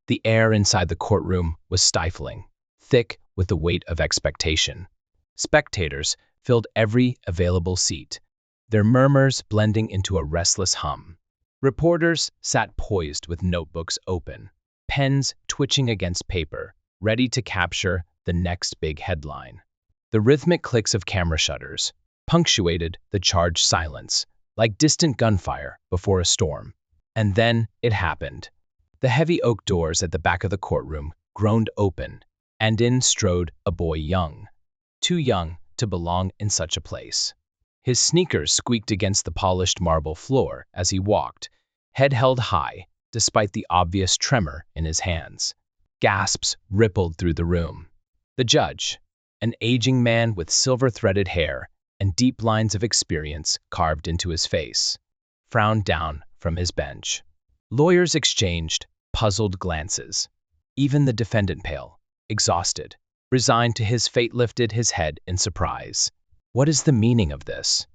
The air inside the courtroom was stifling, thick with the weight of expectation. Spectators filled every available seat, their murmurs blending into a restless hum. Reporters sat poised with notebooks open, pens twitching against paper, ready to capture the next big headline. The rhythmic clicks of camera shutters punctuated the charged silence, like distant gunfire before a storm. And then it happened. The heavy oak doors at the back of the courtroom groaned open, and in strode a boy too young to belong in such a place. His sneakers squeaked against the polished marble floor as he walked, head held high, despite the obvious tremor in his hands. Gasps rippled through the room. The judge, an aging man with silver-threaded hair and deep lines of experience carved into his face, frowned down from his bench. Lawyers exchanged puzzled glances. Even the defendant, pale, exhausted, resigned to his fate, lifted his head in surprise. What is the meaning of this?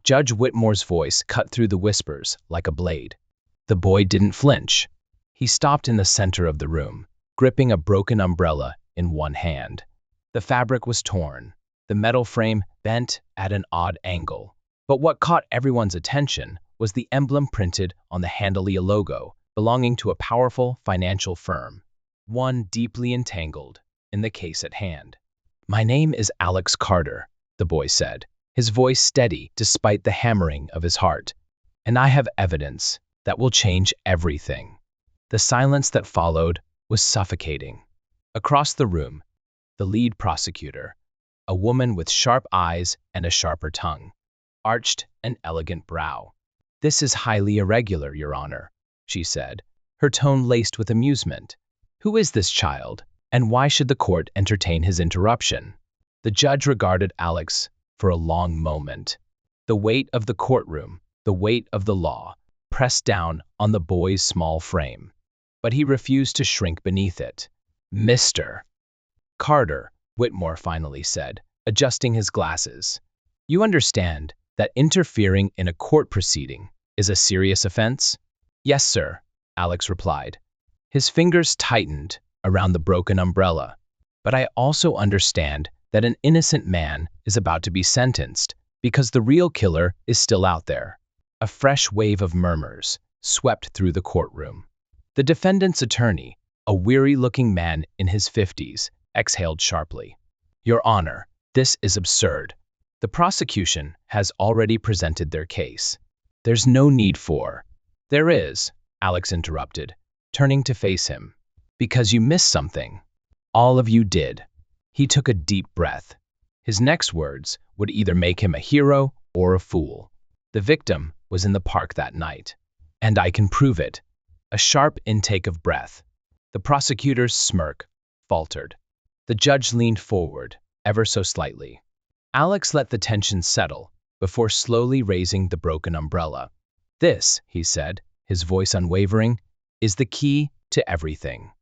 Judge Whitmore's voice cut through the whispers like a blade. The boy didn't flinch. He stopped in the center of the room, gripping a broken umbrella in one hand. The fabric was torn, the metal frame bent at an odd angle. But what caught everyone's attention was the emblem printed on the Handalia logo, belonging to a powerful financial firm, one deeply entangled in the case at hand. "My name is Alex Carter," the boy said, his voice steady despite the hammering of his heart. "And I have evidence that will change everything." The silence that followed was suffocating. Across the room, the lead prosecutor, a woman with sharp eyes and a sharper tongue, arched an elegant brow. "This is highly irregular, Your Honor," she said, her tone laced with amusement. "Who is this child, and why should the court entertain his interruption?" The judge regarded Alex for a long moment. The weight of the courtroom, the weight of the law, pressed down on the boy's small frame. But he refused to shrink beneath it. "Mr. Carter," Whitmore finally said, adjusting his glasses, "you understand that interfering in a court proceeding is a serious offense?" "Yes, sir," Alex replied. His fingers tightened around the broken umbrella. "But I also understand that an innocent man is about to be sentenced because the real killer is still out there." A fresh wave of murmurs swept through the courtroom. The defendant's attorney, a weary-looking man in his 50s, exhaled sharply. "Your Honor, this is absurd. The prosecution has already presented their case. There's no need for—" "There is," Alex interrupted, turning to face him. "Because you missed something. All of you did." He took a deep breath. His next words would either make him a hero or a fool. The victim was in the park that night. "And I can prove it." A sharp intake of breath. The prosecutor's smirk faltered. The judge leaned forward, ever so slightly. Alex let the tension settle before slowly raising the broken umbrella. "This," he said, his voice unwavering, "is the key to everything."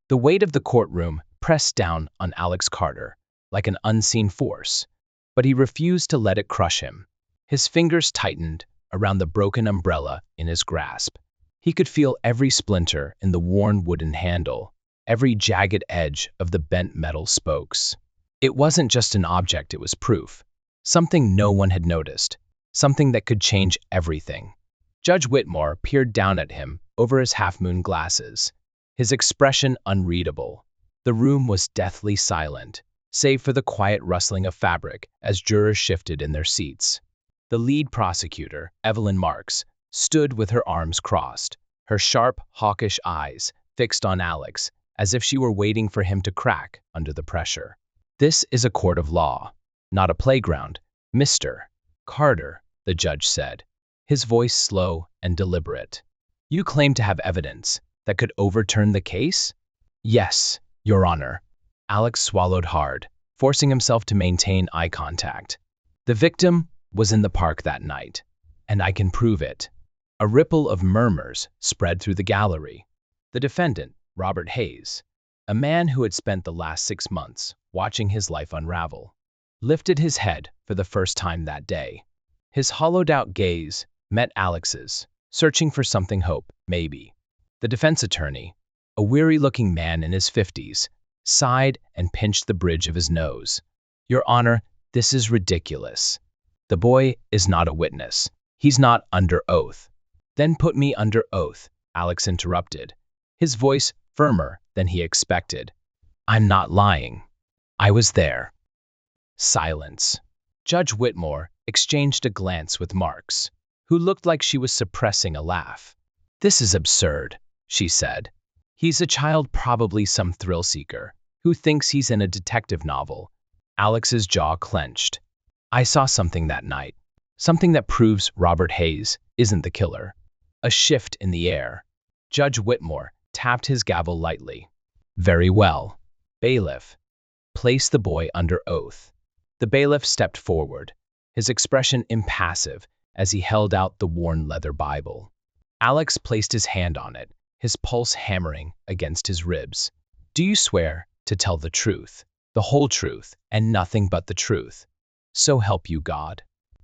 The weight of the courtroom pressed down on Alex Carter like an unseen force, but he refused to let it crush him. His fingers tightened around the broken umbrella in his grasp. He could feel every splinter in the worn wooden handle, every jagged edge of the bent metal spokes. It wasn't just an object, it was proof. Something no one had noticed. Something that could change everything. Judge Whitmore peered down at him over his half-moon glasses, his expression unreadable. The room was deathly silent, save for the quiet rustling of fabric as jurors shifted in their seats. The lead prosecutor, Evelyn Marks, stood with her arms crossed, her sharp, hawkish eyes fixed on Alex, as if she were waiting for him to crack under the pressure. "This is a court of law, not a playground, Mr. Carter," the judge said, his voice slow and deliberate. "You claim to have evidence that could overturn the case?" "Yes, Your Honor." Alex swallowed hard, forcing himself to maintain eye contact. "The victim was in the park that night, and I can prove it." A ripple of murmurs spread through the gallery. The defendant, Robert Hayes, a man who had spent the last 6 months watching his life unravel, lifted his head for the first time that day. His hollowed-out gaze met Alex's, searching for something hope, maybe. The defense attorney, A weary-looking man in his 50s sighed and pinched the bridge of his nose. "Your Honor, this is ridiculous. The boy is not a witness. He's not under oath." "Then put me under oath," Alex interrupted, his voice firmer than he expected. "I'm not lying. I was there." Silence. Judge Whitmore exchanged a glance with Marks, who looked like she was suppressing a laugh. "This is absurd," she said. "He's a child, probably some thrill-seeker, who thinks he's in a detective novel." Alex's jaw clenched. "I saw something that night. Something that proves Robert Hayes isn't the killer." A shift in the air. Judge Whitmore tapped his gavel lightly. "Very well. Bailiff, place the boy under oath." The bailiff stepped forward, his expression impassive as he held out the worn leather Bible. Alex placed his hand on it, his pulse hammering against his ribs. "Do you swear to tell the truth, the whole truth, and nothing but the truth? So help you God."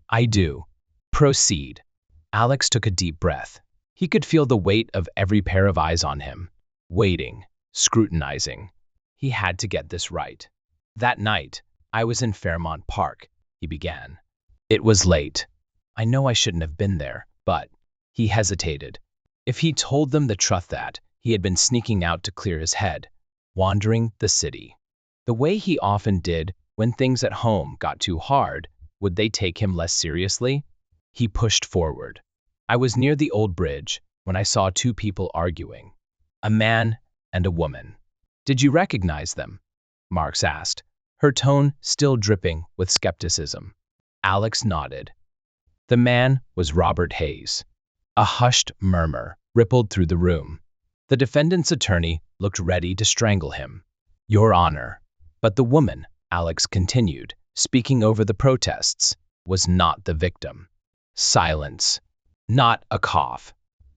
"I do." "Proceed." Alex took a deep breath. He could feel the weight of every pair of eyes on him, waiting, scrutinizing. He had to get this right. "That night, I was in Fairmount Park," he began. "It was late. I know I shouldn't have been there, but—" He hesitated. If he told them the truth that he had been sneaking out to clear his head, wandering the city, the way he often did when things at home got too hard, would they take him less seriously? He pushed forward. "I was near the old bridge when I saw two people arguing, a man and a woman." "Did you recognize them?" Marks asked, her tone still dripping with skepticism. Alex nodded. "The man was Robert Hayes." A hushed murmur rippled through the room. The defendant's attorney looked ready to strangle him. "Your Honor." "But the woman," Alex continued, speaking over the protests, "was not the victim." Silence. Not a cough.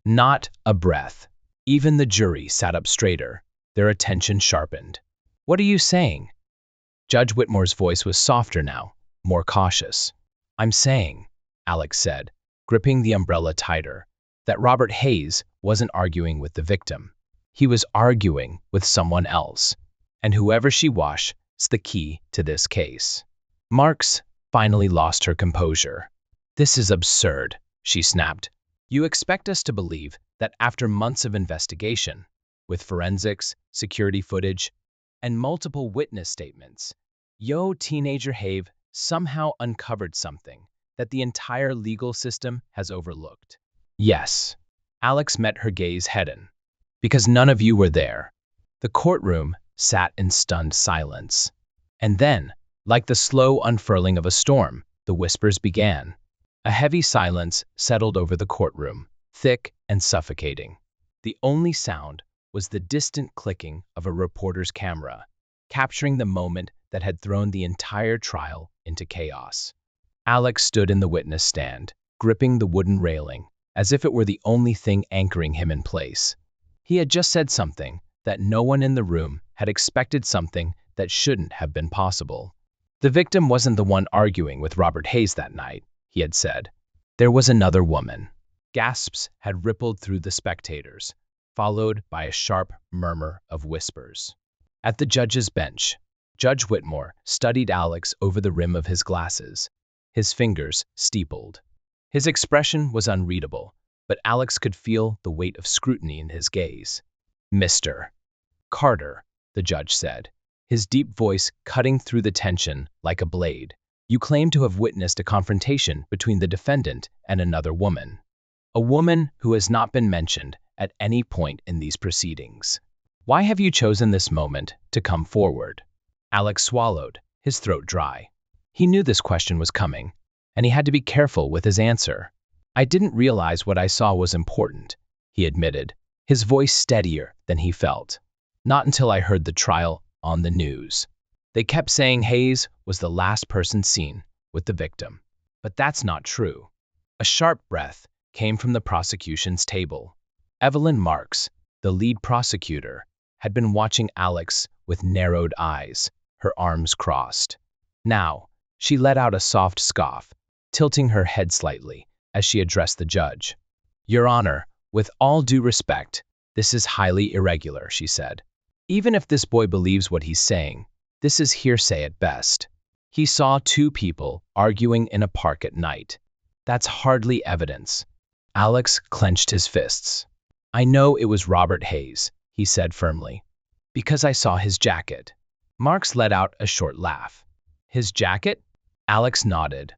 Not a breath. Even the jury sat up straighter, their attention sharpened. "What are you saying?" Judge Whitmore's voice was softer now, more cautious. "I'm saying," Alex said, gripping the umbrella tighter, "that Robert Hayes wasn't arguing with the victim. He was arguing with someone else. And whoever she was is the key to this case." Marks finally lost her composure. "This is absurd," she snapped. "You expect us to believe that after months of investigation, with forensics, security footage, and multiple witness statements, teenager Have somehow uncovered something that the entire legal system has overlooked?" "Yes." Alex met her gaze head-on. "Because none of you were there." The courtroom sat in stunned silence. And then, like the slow unfurling of a storm, the whispers began. A heavy silence settled over the courtroom, thick and suffocating. The only sound was the distant clicking of a reporter's camera, capturing the moment that had thrown the entire trial into chaos. Alex stood in the witness stand, gripping the wooden railing, as if it were the only thing anchoring him in place. He had just said something that no one in the room had expected, something that shouldn't have been possible. The victim wasn't the one arguing with Robert Hayes that night, he had said. There was another woman. Gasps had rippled through the spectators, followed by a sharp murmur of whispers. At the judge's bench, Judge Whitmore studied Alex over the rim of his glasses, his fingers steepled. His expression was unreadable, but Alex could feel the weight of scrutiny in his gaze. "Mr. Carter," the judge said, his deep voice cutting through the tension like a blade, "you claim to have witnessed a confrontation between the defendant and another woman. A woman who has not been mentioned at any point in these proceedings. Why have you chosen this moment to come forward?" Alex swallowed, his throat dry. He knew this question was coming, and he had to be careful with his answer. "I didn't realize what I saw was important," he admitted, his voice steadier than he felt. "Not until I heard the trial on the news. They kept saying Hayes was the last person seen with the victim. But that's not true." A sharp breath came from the prosecution's table. Evelyn Marks, the lead prosecutor, had been watching Alex with narrowed eyes, her arms crossed. Now, she let out a soft scoff, tilting her head slightly as she addressed the judge. "Your Honor, with all due respect, This is highly irregular, she said. Even if this boy believes what he's saying, this is hearsay at best. He saw two people arguing in a park at night. That's hardly evidence. Alex clenched his fists. I know it was Robert Hayes, he said firmly, because I saw his jacket. Marks let out a short laugh. His jacket? Alex nodded.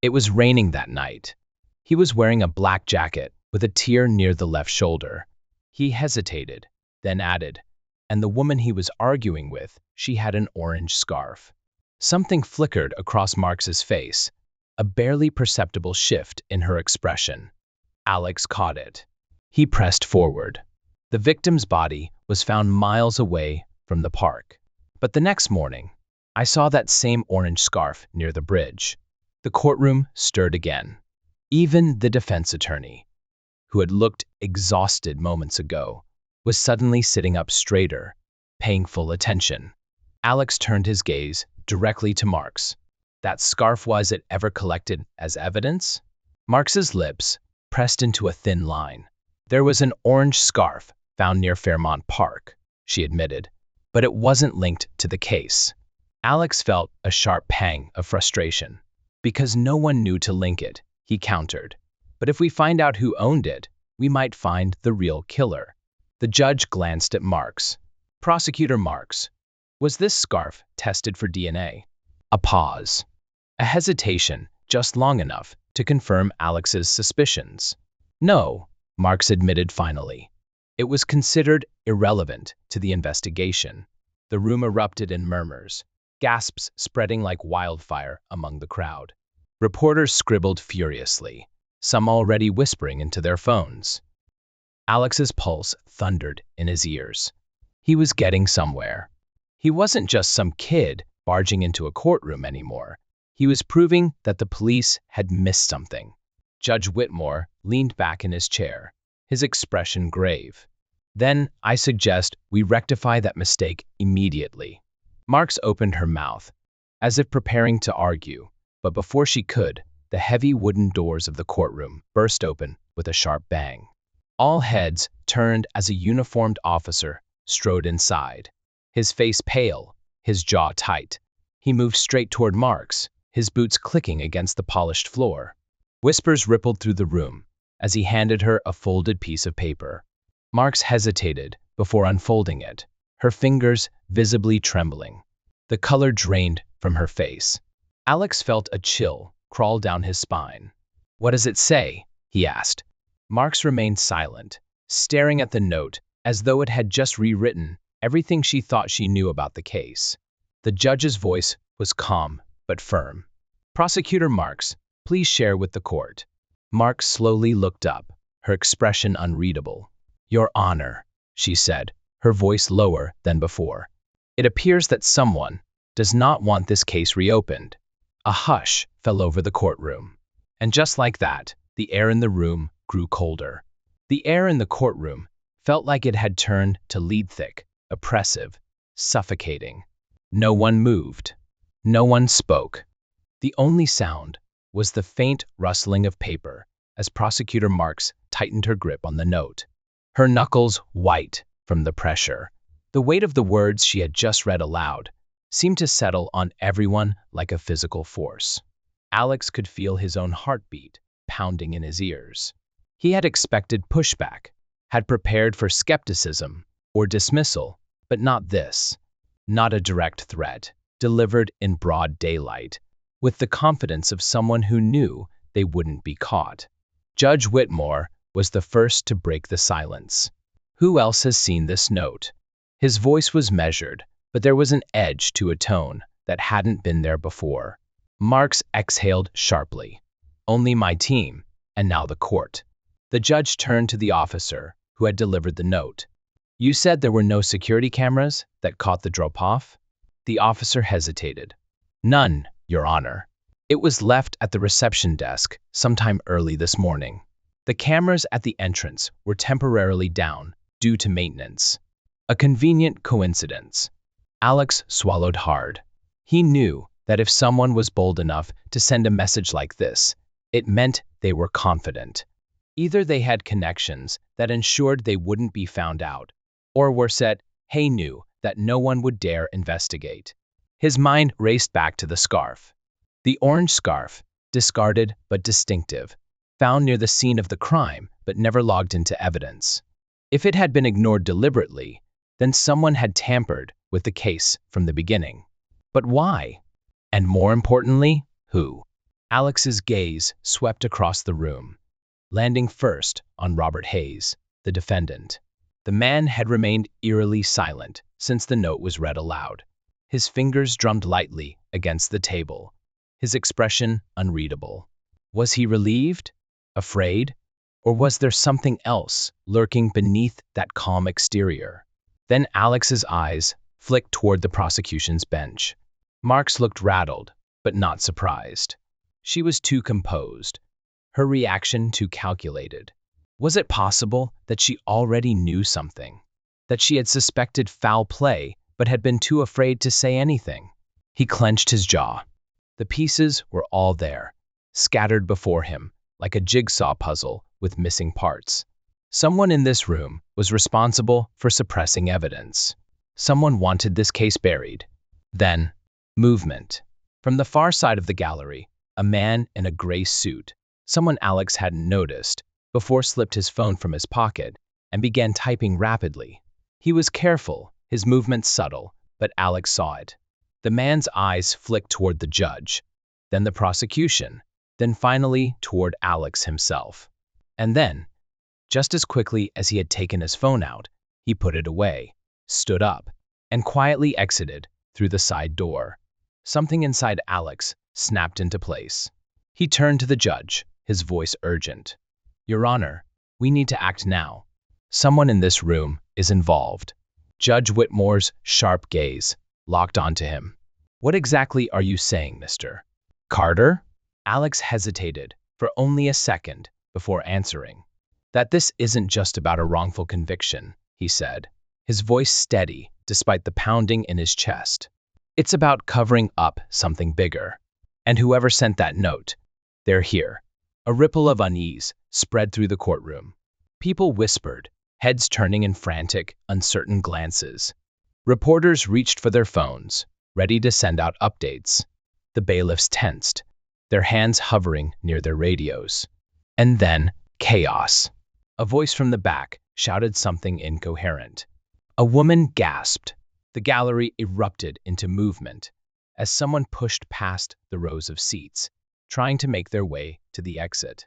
It was raining that night. He was wearing a black jacket with a tear near the left shoulder. He hesitated, then added, and the woman he was arguing with, she had an orange scarf. Something flickered across Marks's face, a barely perceptible shift in her expression. Alex caught it. He pressed forward. The victim's body was found miles away from the park. But the next morning, I saw that same orange scarf near the bridge. The courtroom stirred again. Even the defense attorney, who had looked exhausted moments ago, was suddenly sitting up straighter, paying full attention. Alex turned his gaze directly to Marks. That scarf, was it ever collected as evidence? Marks's lips pressed into a thin line. There was an orange scarf found near Fairmount Park, she admitted, but it wasn't linked to the case. Alex felt a sharp pang of frustration. Because no one knew to link it, he countered. But if we find out who owned it, we might find the real killer. The judge glanced at Marks. Prosecutor Marks, was this scarf tested for DNA? A pause. A hesitation, just long enough to confirm Alex's suspicions. No, Marks admitted finally. It was considered irrelevant to the investigation. The room erupted in murmurs, gasps spreading like wildfire among the crowd. Reporters scribbled furiously, some already whispering into their phones. Alex's pulse thundered in his ears. He was getting somewhere. He wasn't just some kid barging into a courtroom anymore. He was proving that the police had missed something. Judge Whitmore leaned back in his chair, his expression grave. Then I suggest we rectify that mistake immediately. Marks opened her mouth, as if preparing to argue, but before she could, the heavy wooden doors of the courtroom burst open with a sharp bang. All heads turned as a uniformed officer strode inside, his face pale, his jaw tight. He moved straight toward Marks, his boots clicking against the polished floor. Whispers rippled through the room as he handed her a folded piece of paper. Marks hesitated before unfolding it, her fingers visibly trembling. The color drained from her face. Alex felt a chill crawl down his spine. What does it say? He asked. Marks remained silent, staring at the note as though it had just rewritten everything she thought she knew about the case. The judge's voice was calm but firm. Prosecutor Marks, please share with the court. Marks slowly looked up, her expression unreadable. Your Honor, she said, her voice lower than before. It appears that someone does not want this case reopened. A hush fell over the courtroom. And just like that, the air in the room grew colder. The air in the courtroom felt like it had turned to lead-thick, oppressive, suffocating. No one moved. No one spoke. The only sound was the faint rustling of paper as Prosecutor Marks tightened her grip on the note, her knuckles white from the pressure. The weight of the words she had just read aloud seemed to settle on everyone like a physical force. Alex could feel his own heartbeat pounding in his ears. He had expected pushback, had prepared for skepticism or dismissal, but not this. Not a direct threat, delivered in broad daylight, with the confidence of someone who knew they wouldn't be caught. Judge Whitmore was the first to break the silence. Who else has seen this note? His voice was measured, but there was an edge to a tone that hadn't been there before. Marks exhaled sharply. Only my team, and now the court. The judge turned to the officer who had delivered the note. You said there were no security cameras that caught the drop-off? The officer hesitated. None, Your Honor. It was left at the reception desk sometime early this morning. The cameras at the entrance were temporarily down due to maintenance. A convenient coincidence. Alex swallowed hard. He knew that if someone was bold enough to send a message like this, it meant they were confident. Either they had connections that ensured they wouldn't be found out, or worse yet, Hay knew that no one would dare investigate. His mind raced back to the scarf. The orange scarf, discarded but distinctive, found near the scene of the crime but never logged into evidence. If it had been ignored deliberately, then someone had tampered with the case from the beginning. But why? And more importantly, who? Alex's gaze swept across the room, landing first on Robert Hayes, the defendant. The man had remained eerily silent since the note was read aloud. His fingers drummed lightly against the table, his expression unreadable. Was he relieved? Afraid? Or was there something else lurking beneath that calm exterior? Then Alex's eyes flicked toward the prosecution's bench. Marks looked rattled, but not surprised. She was too composed, her reaction too calculated. Was it possible that she already knew something? That she had suspected foul play, but had been too afraid to say anything? He clenched his jaw. The pieces were all there, scattered before him, like a jigsaw puzzle with missing parts. Someone in this room was responsible for suppressing evidence. Someone wanted this case buried. Then, movement. From the far side of the gallery, a man in a gray suit, someone Alex hadn't noticed, before slipped his phone from his pocket and began typing rapidly. He was careful, his movements subtle, but Alex saw it. The man's eyes flicked toward the judge, then the prosecution, then finally toward Alex himself. And then, just as quickly as he had taken his phone out, he put it away, stood up, and quietly exited through the side door. Something inside Alex snapped into place. He turned to the judge, his voice urgent. "Your Honor, we need to act now. Someone in this room is involved." Judge Whitmore's sharp gaze locked onto him. "What exactly are you saying, Mr. Carter?" Alex hesitated for only a second before answering. "That this isn't just about a wrongful conviction," he said, his voice steady despite the pounding in his chest. "It's about covering up something bigger. And whoever sent that note, they're here." A ripple of unease spread through the courtroom. People whispered, heads turning in frantic, uncertain glances. Reporters reached for their phones, ready to send out updates. The bailiffs tensed, their hands hovering near their radios. And then, chaos. A voice from the back shouted something incoherent. A woman gasped. The gallery erupted into movement as someone pushed past the rows of seats, trying to make their way to the exit.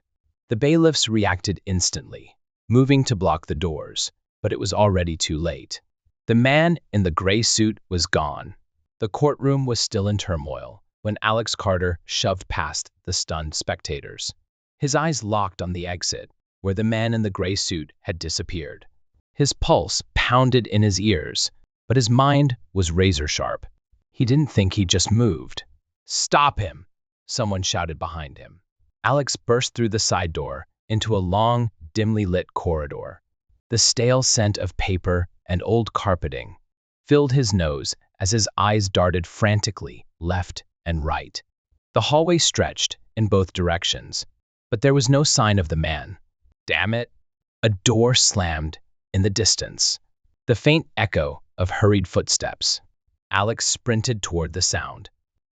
The bailiffs reacted instantly, moving to block the doors, but it was already too late. The man in the gray suit was gone. The courtroom was still in turmoil when Alex Carter shoved past the stunned spectators. His eyes locked on the exit, where the man in the gray suit had disappeared. His pulse pounded in his ears, but his mind was razor-sharp. He didn't think he just moved. "Stop him!" someone shouted behind him. Alex burst through the side door into a long, dimly lit corridor. The stale scent of paper and old carpeting filled his nose as his eyes darted frantically left and right. The hallway stretched in both directions, but there was no sign of the man. Damn it! A door slammed in the distance. The faint echo of hurried footsteps. Alex sprinted toward the sound.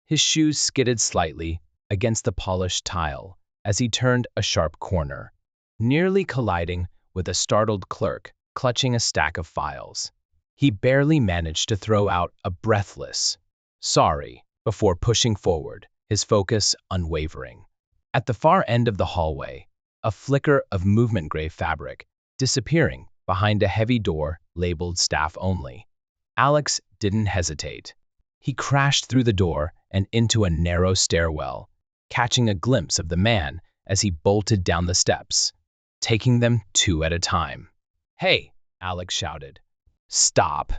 His shoes skidded slightly against the polished tile as he turned a sharp corner, nearly colliding with a startled clerk clutching a stack of files. He barely managed to throw out a breathless, "Sorry," before pushing forward, his focus unwavering. At the far end of the hallway, a flicker of movement gray fabric, disappearing behind a heavy door labeled staff only. Alex didn't hesitate. He crashed through the door and into a narrow stairwell, catching a glimpse of the man as he bolted down the steps, taking them two at a time. "Hey!" Alex shouted. "Stop!"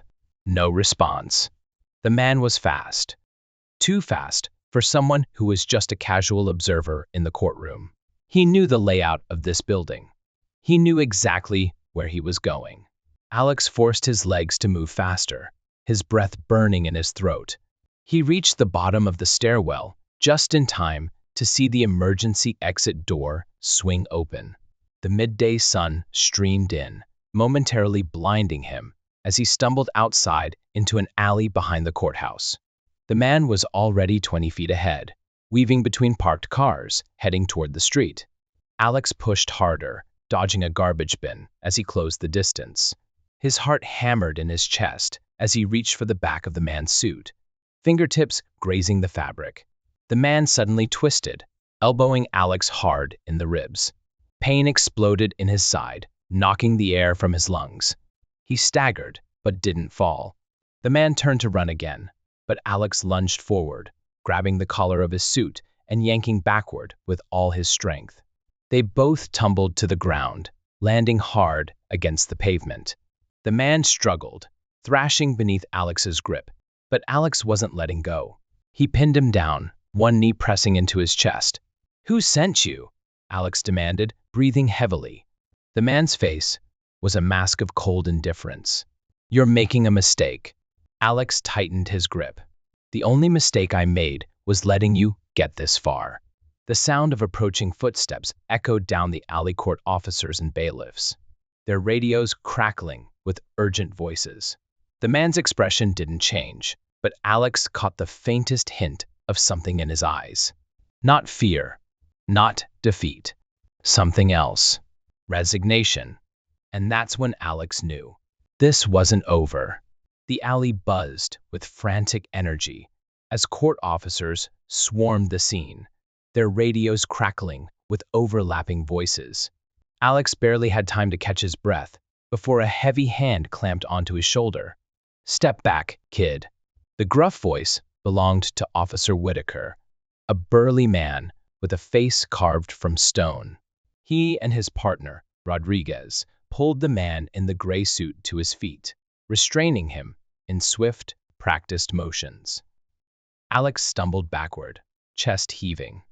No response. The man was fast. Too fast for someone who was just a casual observer in the courtroom. He knew the layout of this building. He knew exactly where he was going. Alex forced his legs to move faster, his breath burning in his throat. He reached the bottom of the stairwell just in time to see the emergency exit door swing open. The midday sun streamed in, momentarily blinding him as he stumbled outside into an alley behind the courthouse. The man was already 20 feet ahead, weaving between parked cars, heading toward the street. Alex pushed harder, dodging a garbage bin as he closed the distance. His heart hammered in his chest as he reached for the back of the man's suit, fingertips grazing the fabric. The man suddenly twisted, elbowing Alex hard in the ribs. Pain exploded in his side, knocking the air from his lungs. He staggered, but didn't fall. The man turned to run again, but Alex lunged forward, grabbing the collar of his suit and yanking backward with all his strength. They both tumbled to the ground, landing hard against the pavement. The man struggled, thrashing beneath Alex's grip, but Alex wasn't letting go. He pinned him down, one knee pressing into his chest. "Who sent you?" Alex demanded, breathing heavily. The man's face was a mask of cold indifference. "You're making a mistake." Alex tightened his grip. "The only mistake I made was letting you get this far." The sound of approaching footsteps echoed down the alley. Court officers and bailiffs, their radios crackling with urgent voices. The man's expression didn't change, but Alex caught the faintest hint of something in his eyes. Not fear, not defeat. Something else. Resignation. And that's when Alex knew. This wasn't over. The alley buzzed with frantic energy as court officers swarmed the scene, their radios crackling with overlapping voices. Alex barely had time to catch his breath before a heavy hand clamped onto his shoulder. "Step back, kid." The gruff voice belonged to Officer Whitaker, a burly man with a face carved from stone. He and his partner, Rodriguez, pulled the man in the gray suit to his feet, restraining him in swift, practiced motions. Alex stumbled backward, chest heaving.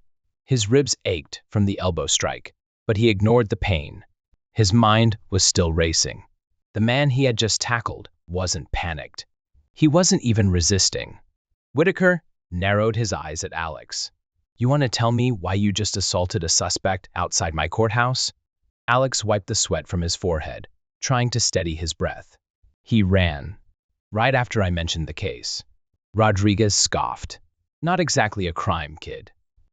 His ribs ached from the elbow strike, but he ignored the pain. His mind was still racing. The man he had just tackled wasn't panicked. He wasn't even resisting. Whitaker narrowed his eyes at Alex. "You want to tell me why you just assaulted a suspect outside my courthouse?" Alex wiped the sweat from his forehead, trying to steady his breath. "He ran. Right after I mentioned the case." Rodriguez scoffed. "Not exactly a crime, kid."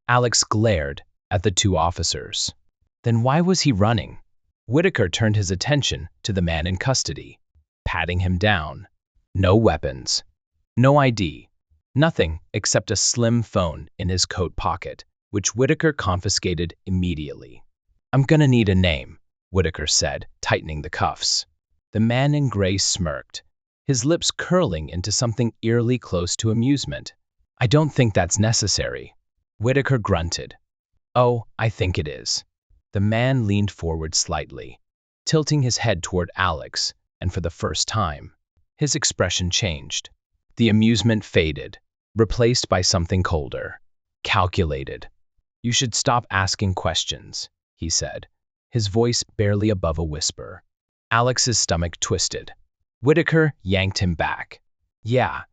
Alex glared at the two officers. "Then why was he running?" Whitaker turned his attention to the man in custody, patting him down. No weapons. No ID. Nothing except a slim phone in his coat pocket, which Whitaker confiscated immediately. "I'm gonna need a name," Whitaker said, tightening the cuffs. The man in gray smirked, his lips curling into something eerily close to amusement. "I don't think that's necessary." Whitaker grunted. "Oh, I think it is." The man leaned forward slightly, tilting his head toward Alex, and for the first time, his expression changed. The amusement faded, replaced by something colder, calculated. "You should stop asking questions," he said, his voice barely above a whisper. Alex's stomach twisted. Whitaker yanked him back. Yeah,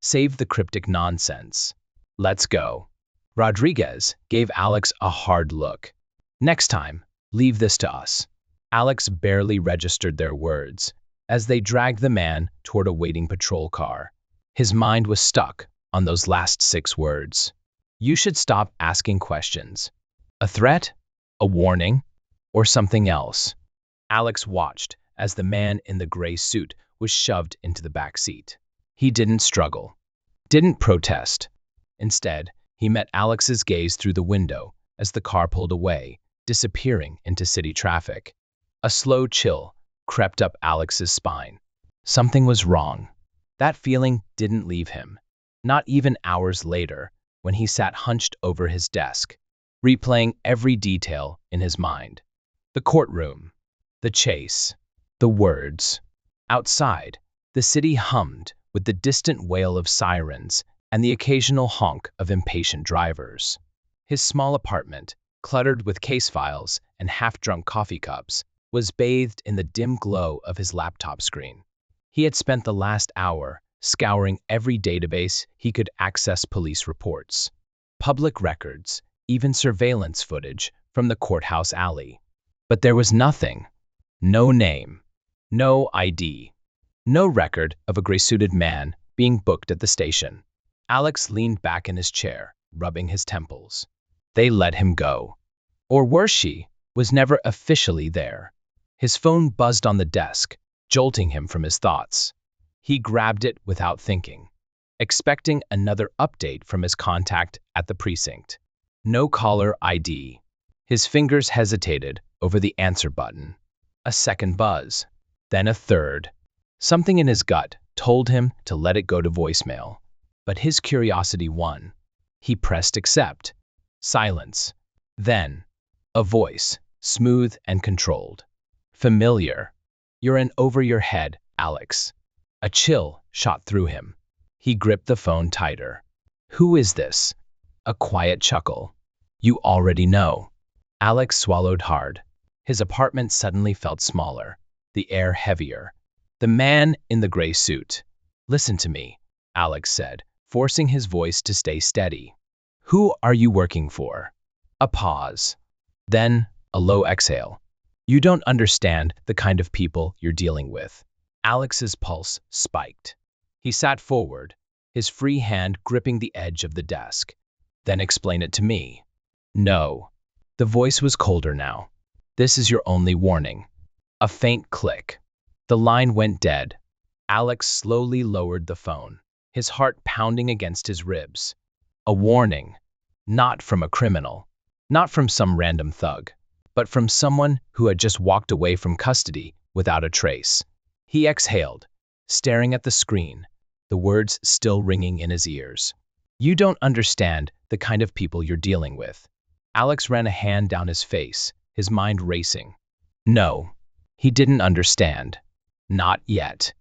save the cryptic nonsense. Let's go." Rodriguez gave Alex a hard look. "Next time, leave this to us." Alex barely registered their words as they dragged the man toward a waiting patrol car. His mind was stuck on those last 6 words. You should stop asking questions. A threat? A warning? Or something else? Alex watched as the man in the gray suit was shoved into the back seat. He didn't struggle, didn't protest. Instead, he met Alex's gaze through the window as the car pulled away, disappearing into city traffic. A slow chill crept up Alex's spine. Something was wrong. That feeling didn't leave him, not even hours later when he sat hunched over his desk, replaying every detail in his mind. The courtroom, the chase, the words. Outside, the city hummed with the distant wail of sirens and the occasional honk of impatient drivers. His small apartment, cluttered with case files and half-drunk coffee cups, was bathed in the dim glow of his laptop screen. He had spent the last hour scouring every database he could access: police reports, public records, even surveillance footage from the courthouse alley. But there was nothing. No name. No ID. No record of a gray-suited man being booked at the station. Alex leaned back in his chair, rubbing his temples. They let him go. Or worse, she was never officially there. His phone buzzed on the desk, jolting him from his thoughts. He grabbed it without thinking, expecting another update from his contact at the precinct. No caller ID. His fingers hesitated over the answer button. A second buzz, then a third. Something in his gut told him to let it go to voicemail. But his curiosity won. He pressed accept. Silence. Then, a voice, smooth and controlled. Familiar. You're in over your head, Alex. A chill shot through him. He gripped the phone tighter. Who is this? A quiet chuckle. You already know. Alex swallowed hard. His apartment suddenly felt smaller, the air heavier. The man in the gray suit. Listen to me, Alex said, forcing his voice to stay steady. Who are you working for? A pause. Then, a low exhale. You don't understand the kind of people you're dealing with. Alex's pulse spiked. He sat forward, his free hand gripping the edge of the desk. Then explain it to me. No. The voice was colder now. This is your only warning. A faint click. The line went dead. Alex slowly lowered the phone, his heart pounding against his ribs. A warning. Not from a criminal. Not from some random thug. But from someone who had just walked away from custody without a trace. He exhaled, staring at the screen, the words still ringing in his ears. You don't understand the kind of people you're dealing with. Alex ran a hand down his face, his mind racing. No, he didn't understand. Not yet.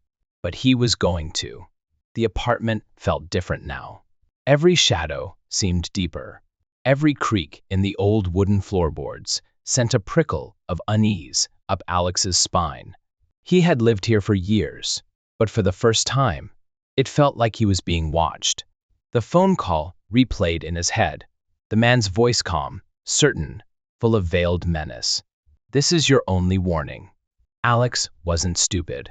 But he was going to. The apartment felt different now. Every shadow seemed deeper. Every creak in the old wooden floorboards sent a prickle of unease up Alex's spine. He had lived here for years, but for the first time, it felt like he was being watched. The phone call replayed in his head, the man's voice calm, certain, full of veiled menace. This is your only warning. Alex wasn't stupid.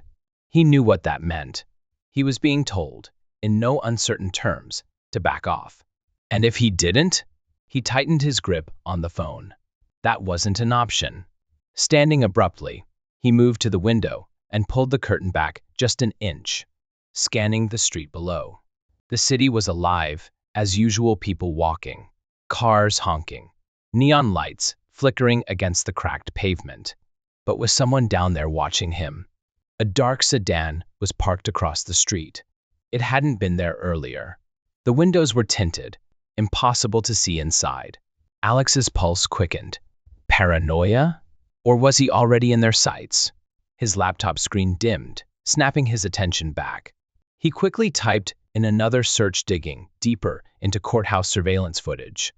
He knew what that meant. He was being told, in no uncertain terms, to back off. And if he didn't, he tightened his grip on the phone. That wasn't an option. Standing abruptly, he moved to the window and pulled the curtain back just an inch, scanning the street below. The city was alive, as usual, people walking, cars honking, neon lights flickering against the cracked pavement. But was someone down there watching him? A dark sedan was parked across the street. It hadn't been there earlier. The windows were tinted, impossible to see inside. Alex's pulse quickened. Paranoia? Or was he already in their sights? His laptop screen dimmed, snapping his attention back. He quickly typed in another search, digging deeper into courthouse surveillance footage,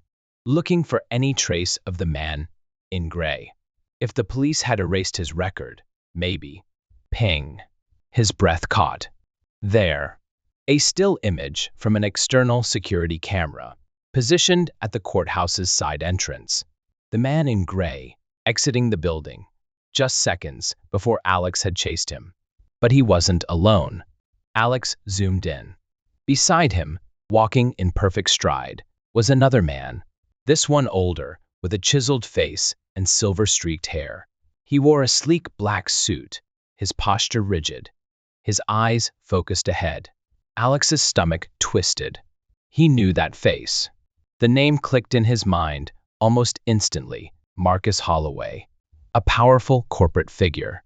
looking for any trace of the man in gray. If the police had erased his record, maybe. Ping. His breath caught. There. A still image from an external security camera, positioned at the courthouse's side entrance. The man in gray, exiting the building, just seconds before Alex had chased him. But he wasn't alone. Alex zoomed in. Beside him, walking in perfect stride, was another man. This one older, with a chiseled face and silver-streaked hair. He wore a sleek black suit, his posture rigid, his eyes focused ahead. Alex's stomach twisted. He knew that face. The name clicked in his mind almost instantly. Marcus Holloway, a powerful corporate figure.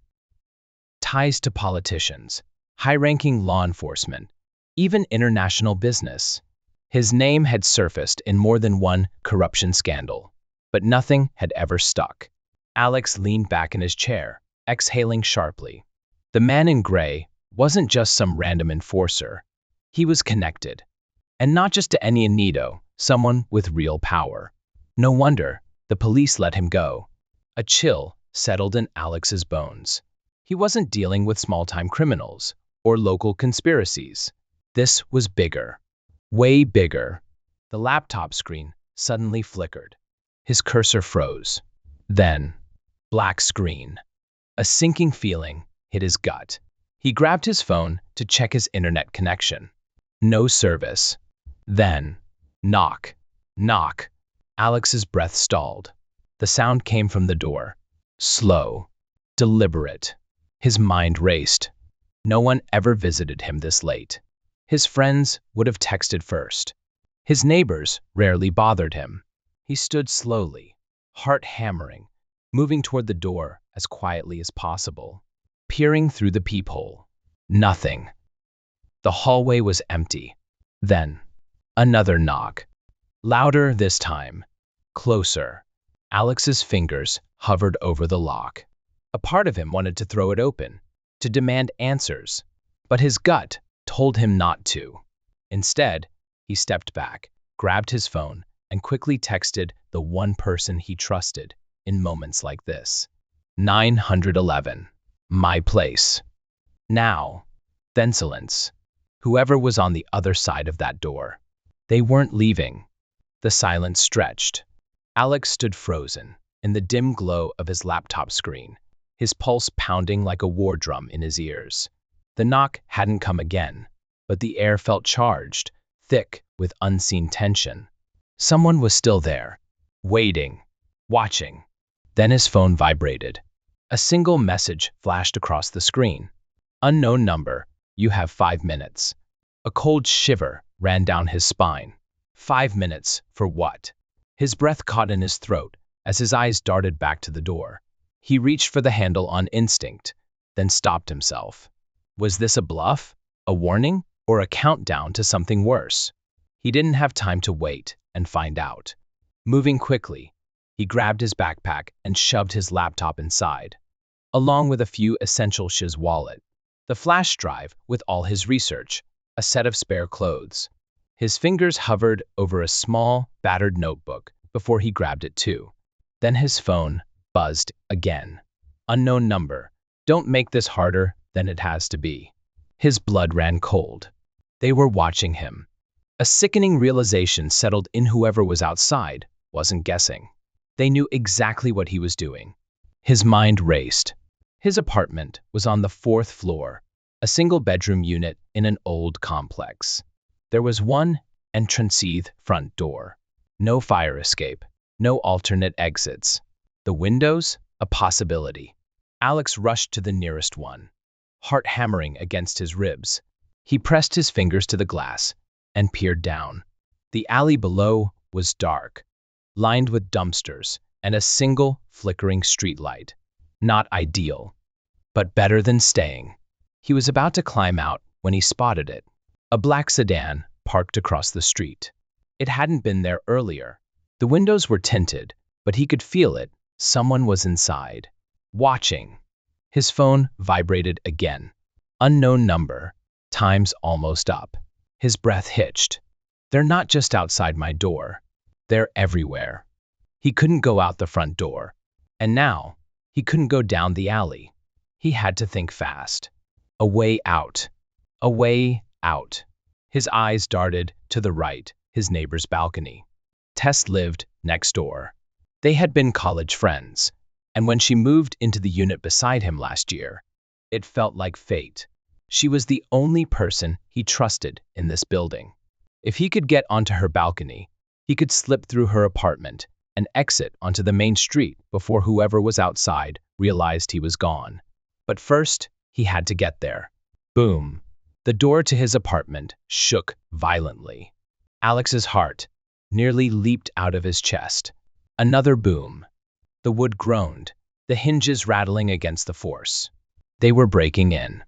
Ties to politicians, high-ranking law enforcement, even international business. His name had surfaced in more than one corruption scandal, but nothing had ever stuck. Alex leaned back in his chair, exhaling sharply. The man in gray wasn't just some random enforcer. He was connected. And not just to any Anito, someone with real power. No wonder the police let him go. A chill settled in Alex's bones. He wasn't dealing with small-time criminals or local conspiracies. This was bigger. Way bigger. The laptop screen suddenly flickered. His cursor froze. Then, Black screen. A sinking feeling hit his gut. He grabbed his phone to check his internet connection. No service. Then, knock, knock. Alex's breath stalled. The sound came from the door. Slow, deliberate. His mind raced. No one ever visited him this late. His friends would have texted first. His neighbors rarely bothered him. He stood slowly, heart hammering, moving toward the door as quietly as possible, peering through the peephole. Nothing. The hallway was empty. Then, another knock. Louder this time. Closer. Alex's fingers hovered over the lock. A part of him wanted to throw it open, to demand answers, but his gut told him not to. Instead, he stepped back, grabbed his phone, and quickly texted the one person he trusted in moments like this. 911. My place. Now. Then silence. Whoever was on the other side of that door. They weren't leaving. The silence stretched. Alex stood frozen in the dim glow of his laptop screen, his pulse pounding like a war drum in his ears. The knock hadn't come again, but the air felt charged, thick with unseen tension. Someone was still there, waiting, watching. Then his phone vibrated. A single message flashed across the screen. Unknown number, you have 5 minutes. A cold shiver ran down his spine. 5 minutes for what? His breath caught in his throat as his eyes darted back to the door. He reached for the handle on instinct, then stopped himself. Was this a bluff, a warning, or a countdown to something worse? He didn't have time to wait and find out. Moving quickly, he grabbed his backpack and shoved his laptop inside, along with a few essentials: his wallet, the flash drive with all his research, a set of spare clothes. His fingers hovered over a small, battered notebook before he grabbed it too. Then his phone buzzed again. Unknown number. Don't make this harder than it has to be. His blood ran cold. They were watching him. A sickening realization settled in. Whoever was outside wasn't guessing. They knew exactly what he was doing. His mind raced. His apartment was on the 4th floor, a single-bedroom unit in an old complex. There was one entranced front door. No fire escape. No alternate exits. The windows? A possibility. Alex rushed to the nearest one, heart hammering against his ribs. He pressed his fingers to the glass and peered down. The alley below was dark, lined with dumpsters and a single flickering streetlight. Not ideal, but better than staying. He was about to climb out when he spotted it. A black sedan parked across the street. It hadn't been there earlier. The windows were tinted, but he could feel it. Someone was inside, watching. His phone vibrated again. Unknown number. Time's almost up. His breath hitched. They're not just outside my door. They're everywhere. He couldn't go out the front door. And now, he couldn't go down the alley. He had to think fast. A way out. A way out. His eyes darted to the right, his neighbor's balcony. Tess lived next door. They had been college friends, and when she moved into the unit beside him last year, it felt like fate. She was the only person he trusted in this building. If he could get onto her balcony, he could slip through her apartment and exit onto the main street before whoever was outside realized he was gone. But first, he had to get there. Boom. The door to his apartment shook violently. Alex's heart nearly leaped out of his chest. Another boom. The wood groaned, the hinges rattling against the force. They were breaking in.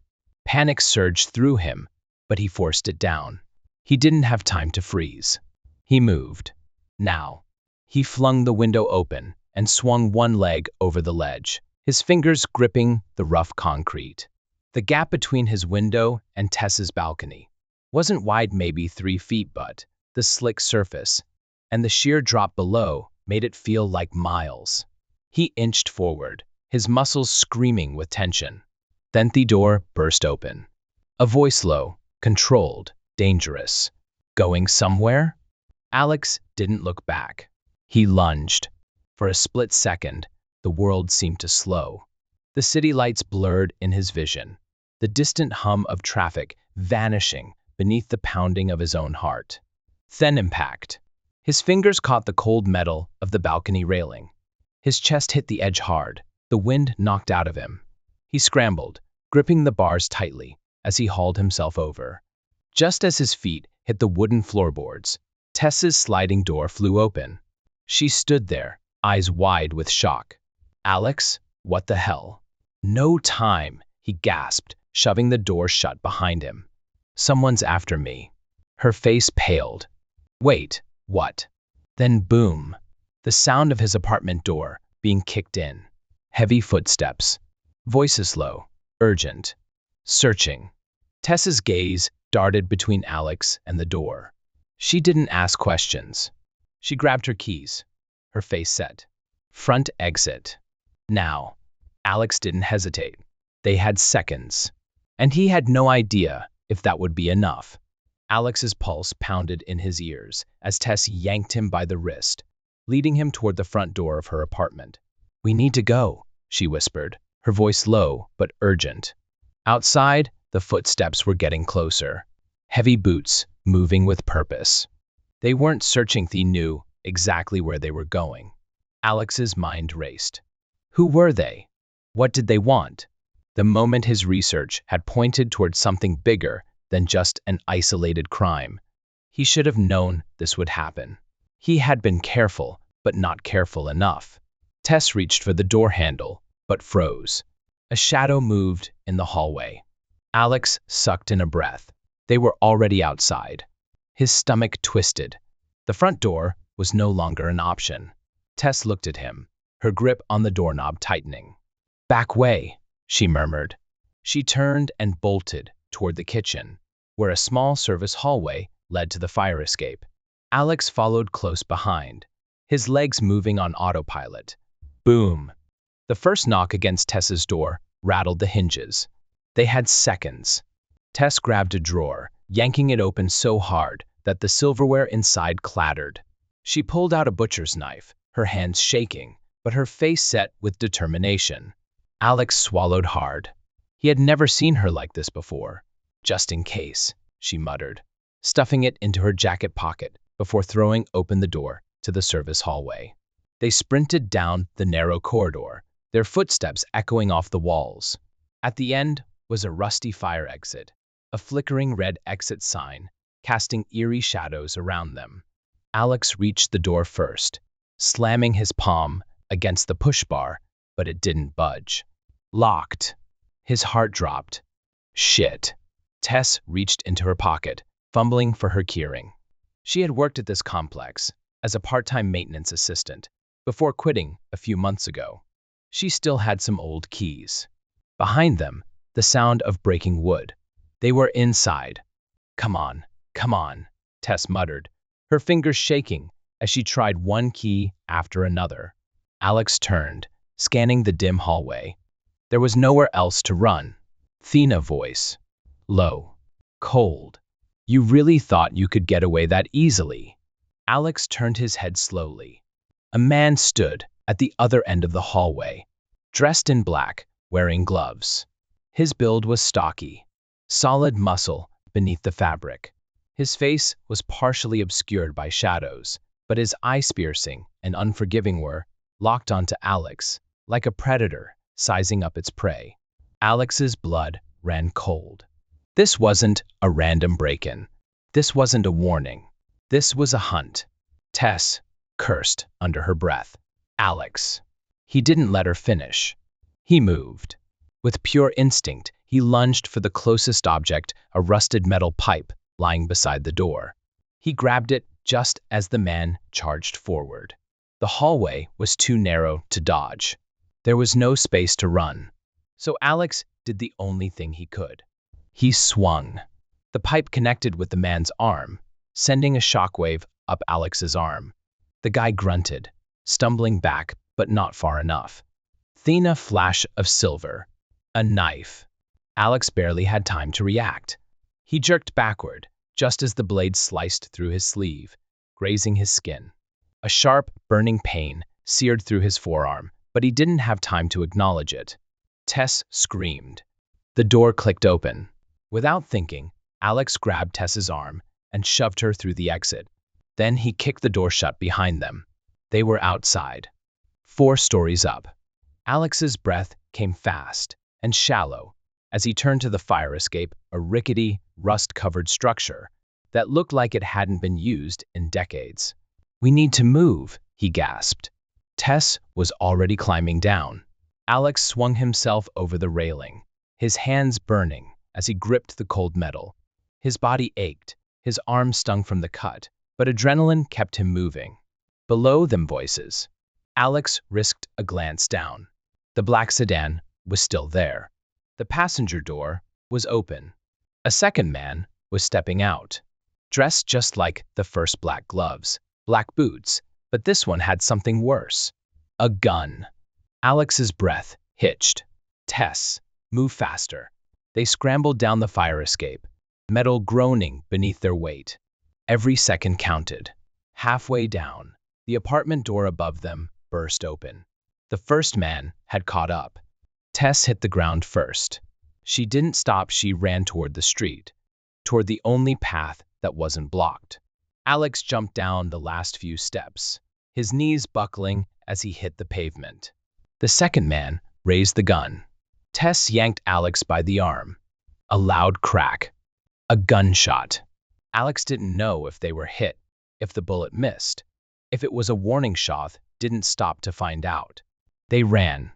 Panic surged through him, but he forced it down. He didn't have time to freeze. He moved. Now. He flung the window open and swung one leg over the ledge, his fingers gripping the rough concrete. The gap between his window and Tess's balcony wasn't wide, maybe 3 feet, but the slick surface and the sheer drop below made it feel like miles. He inched forward, his muscles screaming with tension. Then the door burst open. A voice, low, controlled, dangerous. Going somewhere? Alex didn't look back. He lunged. For a split second, The world seemed to slow. The city lights blurred in his vision, the distant hum of traffic vanishing beneath the pounding of his own heart. Then impact. His fingers caught the cold metal of the balcony railing. His chest hit the edge hard, the wind knocked out of him. He scrambled, gripping the bars tightly as he hauled himself over. Just as his feet hit the wooden floorboards, Tess's sliding door flew open. She stood there, eyes wide with shock. "Alex, what the hell?" "No time," he gasped, shoving the door shut behind him. "Someone's after me." Her face paled. "Wait, what?" Then boom. The sound of his apartment door being kicked in. Heavy footsteps. Voices low, urgent, searching. Tess's gaze darted between Alex and the door. She didn't ask questions. She grabbed her keys. Her face set. Front exit. Now. Alex didn't hesitate. They had seconds. And he had no idea if that would be enough. Alex's pulse pounded in his ears as Tess yanked him by the wrist, leading him toward the front door of her apartment. "We need to go," she whispered, her voice low but urgent. Outside, the footsteps were getting closer. Heavy boots, moving with purpose. They weren't searching. They knew exactly where they were going. Alex's mind raced. Who were they? What did they want? The moment his research had pointed towards something bigger than just an isolated crime. He should have known this would happen. He had been careful, but not careful enough. Tess reached for the door handle, but froze. A shadow moved in the hallway. Alex sucked in a breath. They were already outside. His stomach twisted. The front door was no longer an option. Tess looked at him, her grip on the doorknob tightening. "Back way," she murmured. She turned and bolted toward the kitchen, where a small service hallway led to the fire escape. Alex followed close behind, his legs moving on autopilot. Boom! The first knock against Tess's door rattled the hinges. They had seconds. Tess grabbed a drawer, yanking it open so hard that the silverware inside clattered. She pulled out a butcher's knife, her hands shaking, but her face set with determination. Alex swallowed hard. He had never seen her like this before. "Just in case," she muttered, stuffing it into her jacket pocket before throwing open the door to the service hallway. They sprinted down the narrow corridor, their footsteps echoing off the walls. At the end was a rusty fire exit, a flickering red exit sign, casting eerie shadows around them. Alex reached the door first, slamming his palm against the push bar, but it didn't budge. Locked. His heart dropped. Shit. Tess reached into her pocket, fumbling for her keyring. She had worked at this complex as a part-time maintenance assistant before quitting a few months ago. She still had some old keys. Behind them, the sound of breaking wood. They were inside. Come on, Tess muttered, her fingers shaking as she tried one key after another. Alex turned, scanning the dim hallway. There was nowhere else to run. Thina voice. Low. Cold. "You really thought you could get away that easily?" Alex turned his head slowly. A man stood at the other end of the hallway, dressed in black, wearing gloves. His build was stocky, solid muscle beneath the fabric. His face was partially obscured by shadows, but his eyes, piercing and unforgiving, were locked onto Alex, like a predator sizing up its prey. Alex's blood ran cold. This wasn't a random break-in. This wasn't a warning. This was a hunt. Tess cursed under her breath. Alex. He didn't let her finish. He moved. With pure instinct, he lunged for the closest object, a rusted metal pipe lying beside the door. He grabbed it just as the man charged forward. The hallway was too narrow to dodge. There was no space to run. So Alex did the only thing he could. He swung. The pipe connected with the man's arm, sending a shockwave up Alex's arm. The guy grunted, stumbling back, but not far enough. Thina flash of silver. A knife. Alex barely had time to react. He jerked backward, just as the blade sliced through his sleeve, grazing his skin. A sharp, burning pain seared through his forearm, but he didn't have time to acknowledge it. Tess screamed. The door clicked open. Without thinking, Alex grabbed Tess's arm and shoved her through the exit. Then he kicked the door shut behind them. They were outside, 4 stories up. Alex's breath came fast and shallow as he turned to the fire escape, a rickety, rust-covered structure that looked like it hadn't been used in decades. "We need to move," he gasped. Tess was already climbing down. Alex swung himself over the railing, his hands burning as he gripped the cold metal. His body ached, his arm stung from the cut, but adrenaline kept him moving. Below them voices. Alex risked a glance down. The black sedan was still there. The passenger door was open. A second man was stepping out, dressed just like the first black gloves, black boots, but this one had something worse. A gun. Alex's breath hitched. "Tess, move faster." They scrambled down the fire escape, metal groaning beneath their weight. Every second counted. Halfway down, the apartment door above them burst open. The first man had caught up. Tess hit the ground first. She didn't stop. She ran toward the street, toward the only path that wasn't blocked. Alex jumped down the last few steps, his knees buckling as he hit the pavement. The second man raised the gun. Tess yanked Alex by the arm. A loud crack. A gunshot. Alex didn't know if they were hit, if the bullet missed, if it was a warning shot. Didn't stop to find out. They ran.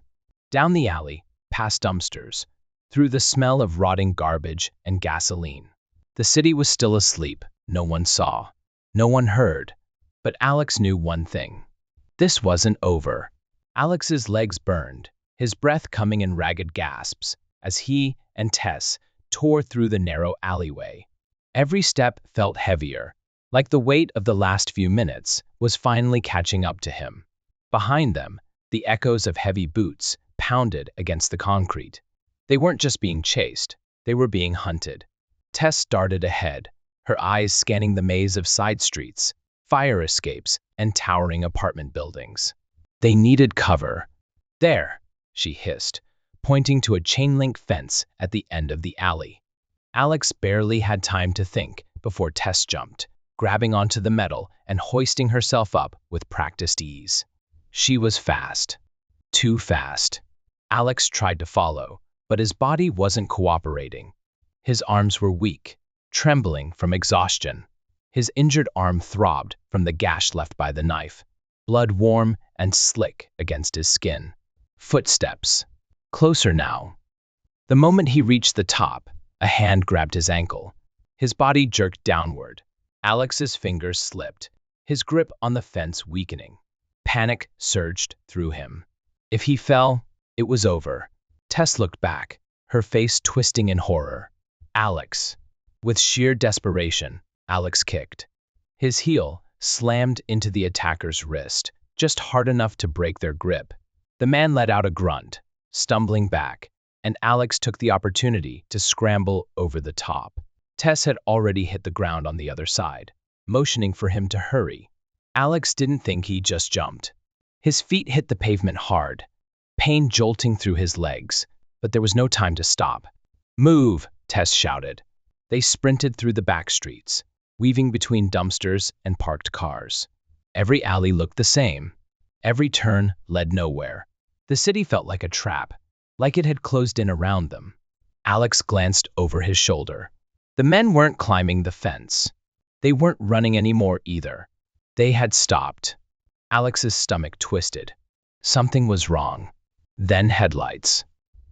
Down the alley, past dumpsters, through the smell of rotting garbage and gasoline. The city was still asleep. No one saw. No one heard. But Alex knew one thing. This wasn't over. Alex's legs burned, his breath coming in ragged gasps, as he and Tess tore through the narrow alleyway. Every step felt heavier, like the weight of the last few minutes was finally catching up to him. Behind them, the echoes of heavy boots pounded against the concrete. They weren't just being chased, they were being hunted. Tess darted ahead, her eyes scanning the maze of side streets, fire escapes, and towering apartment buildings. They needed cover. "There," she hissed, pointing to a chain-link fence at the end of the alley. Alex barely had time to think before Tess jumped, grabbing onto the metal and hoisting herself up with practiced ease. She was fast. Too fast. Alex tried to follow, but his body wasn't cooperating. His arms were weak, trembling from exhaustion. His injured arm throbbed from the gash left by the knife, blood warm and slick against his skin. Footsteps. Closer now. The moment he reached the top, a hand grabbed his ankle. His body jerked downward. Alex's fingers slipped, his grip on the fence weakening. Panic surged through him. If he fell, it was over. Tess looked back, her face twisting in horror. Alex. With sheer desperation, Alex kicked. His heel slammed into the attacker's wrist, just hard enough to break their grip. The man let out a grunt, stumbling back, and Alex took the opportunity to scramble over the top. Tess had already hit the ground on the other side, motioning for him to hurry. Alex didn't think he just jumped. His feet hit the pavement hard, pain jolting through his legs, but there was no time to stop. "Move!" Tess shouted. They sprinted through the back streets, weaving between dumpsters and parked cars. Every alley looked the same. Every turn led nowhere. The city felt like a trap, like it had closed in around them. Alex glanced over his shoulder. The men weren't climbing the fence. They weren't running anymore either. They had stopped. Alex's stomach twisted. Something was wrong. Then headlights.